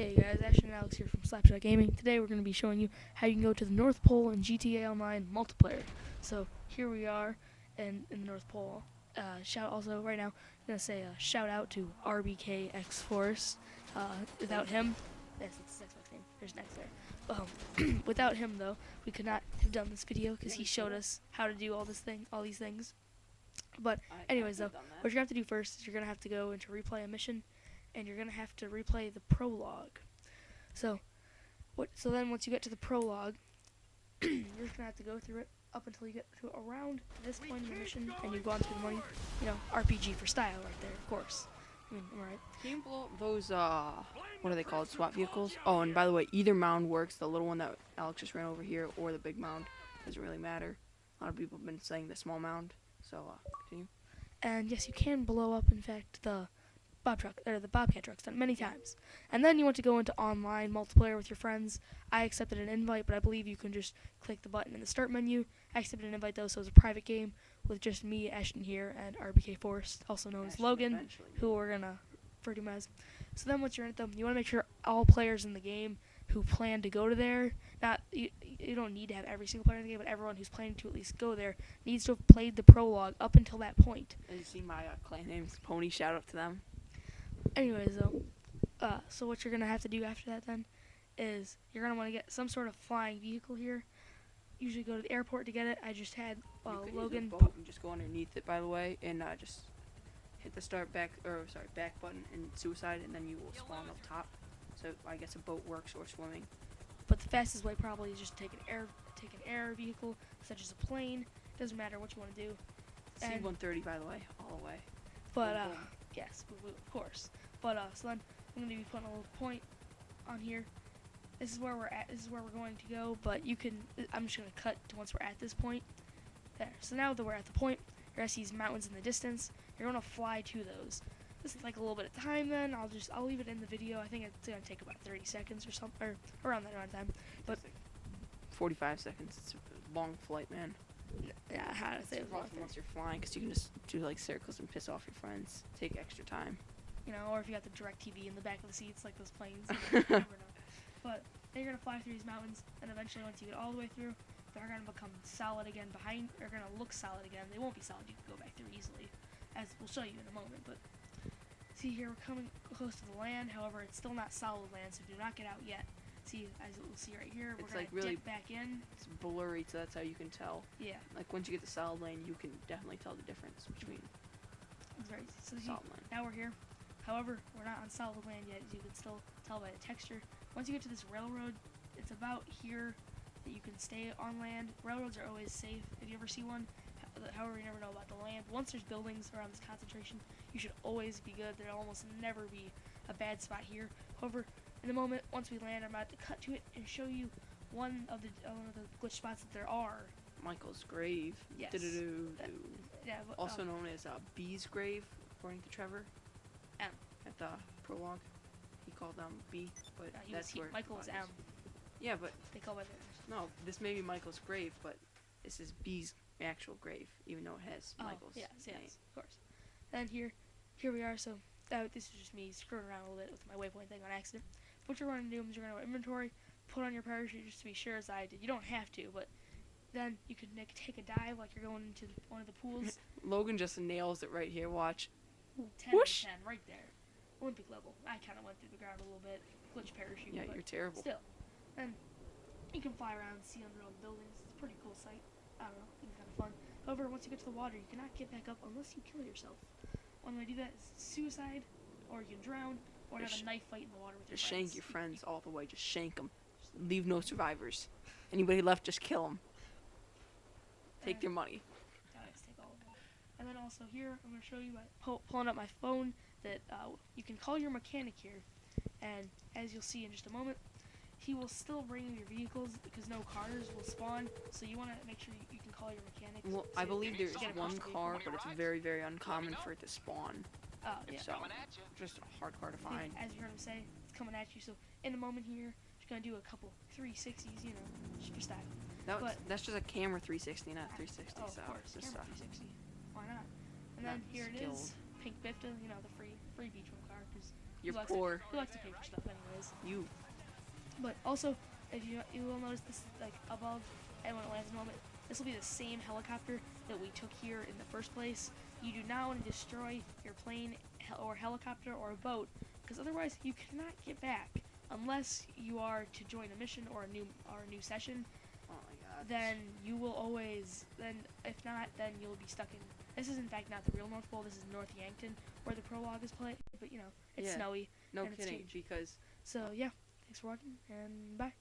Hey guys, Ashton and Alex here from Slapshot Gaming. Today we're going to be showing you how you can go to the North Pole in GTA Online multiplayer. So here we are in the North Pole. Right now, I'm going to say a shout out to RBK X Force. Without him, yes, that's his Xbox name. There's an X there. Without him though, we could not have done this video because he showed us how to do all these things. But anyways though, what you're going to have to do first is you're going to have to go into replay a mission. And you're gonna have to replay the prologue. So then once you get to the prologue, you're just gonna have to go through it up until you get to around this point in the mission, and you've gone through the money, RPG for style right there, of course. I mean, alright. Can you blow up those, what are they called, SWAT vehicles? Oh, and by the way, either mound works, the little one that Alex just ran over here, or the big mound. Doesn't really matter. A lot of people have been saying the small mound, so, continue. And yes, you can blow up, in fact, the Bobcat truck's done many times. And then you want to go into online multiplayer with your friends. I accepted an invite, but I believe you can just click the button in the start menu. I accepted an invite though, so it's a private game with just me, Ashton here, and RBK Forrest, also known as Logan, who we're gonna refer to him as. So then once you're in it though, you want to make sure all players in the game who plan to go to there, you don't need to have every single player in the game, but everyone who's planning to at least go there needs to have played the prologue up until that point. And you see my clan name's Pony, shout out to them. Anyways, though, so what you're going to have to do after that then is you're going to want to get some sort of flying vehicle here. Usually go to the airport to get it. I just had Logan. Use the boat and just go underneath it, by the way, and just hit the back button and suicide, and then you will spawn up top. So I guess a boat works or swimming. But the fastest way probably is just take an air vehicle, such as a plane. Doesn't matter what you want to do. C-130, by the way, all the way. But yes, of course. But so then I'm going to be putting a little point on here. This is where we're at. This is where we're going to go. But you can. I'm just going to cut to once we're at this point. There. So now that we're at the point, you're going to see these mountains in the distance. You're going to fly to those. This is like a little bit of time. Then I'll leave it in the video. I think it's going to take about 30 seconds or something, or around that amount of time. But 45 seconds. It's a long flight, man. Yeah, how to say it once you're flying, because you can just do like circles and piss off your friends. Take extra time. Or if you got the direct TV in the back of the seats, like those planes. You never know. But then you're gonna fly through these mountains, and eventually, once you get all the way through, they're gonna become solid again. They're gonna look solid again. They won't be solid. You can go back through easily, as we'll show you in a moment. But see here, we're coming close to the land. However, it's still not solid land, so do not get out yet. See, as we'll see right here, we're gonna dip back in. It's blurry, so that's how you can tell. Yeah. Like once you get the solid land, you can definitely tell the difference between. Right. So now we're here. However, we're not on solid land yet, as you can still tell by the texture. Once you get to this railroad, it's about here that you can stay on land. Railroads are always safe. If you ever see one, however, you never know about the land. Once there's buildings around this concentration, you should always be good. There'll almost never be a bad spot here. However, in a moment, once we land, I'm about to cut to it and show you one of the glitch spots that there are. Michael's grave. Yes. Also known as B's grave, according to Trevor. M. At the prologue, he called B, but that's where Michael was M. Yeah, but they call by that. No, this may be Michael's grave, but this is B's actual grave, even though it has Michael's name. Yes, of course. Then here we are. So this is just me screwing around a little bit with my waypoint thing on accident. What you're going to do is you're going to go to inventory, put on your parachute just to be sure, as I did. You don't have to, but then you can take a dive like you're going into one of the pools. Logan just nails it right here. Watch. 10 Whoosh. 10 right there. Olympic level. I kind of went through the ground a little bit. Glitch parachute. Yeah, you're terrible. Still. And you can fly around and see under all the buildings. It's a pretty cool sight. I don't know. It's kind of fun. However, once you get to the water, you cannot get back up unless you kill yourself. One way to do that is suicide, or you can drown, or have a knife fight in the water with your friends. Just shank your friends all the way. Just shank them. Just leave no survivors. Anybody left, just kill them. Take their money. And then also here, I'm going to show you by pulling up my phone that you can call your mechanic here. And as you'll see in just a moment, he will still bring you your vehicles because no cars will spawn. So you want to make sure you can call your mechanic. Well, I believe there's one car, but it's very, very uncommon for it to spawn. Oh, yeah. So, just hard to find. As you heard him say, it's coming at you. So in a moment here, just going to do a couple 360s, just for style. That's just a camera 360, not 360. Oh, so of course, just camera 360. Why not? And then here it is, Pink Bifta, the free beach room car, because You're He likes poor. he likes to pay for stuff anyways. You. But also, if you will notice this, like above, and when it lands in orbit, this will be the same helicopter that we took here in the first place. You do not want to destroy your plane or helicopter or a boat, because otherwise you cannot get back unless you are to join a mission or a new session. Oh my god. Then you will always if not, then you'll be stuck in. This is in fact not the real North Pole. This is North Yankton, where the prologue is played. But it's Yeah. snowy. No and it's kidding, huge. because So yeah, thanks for watching and bye.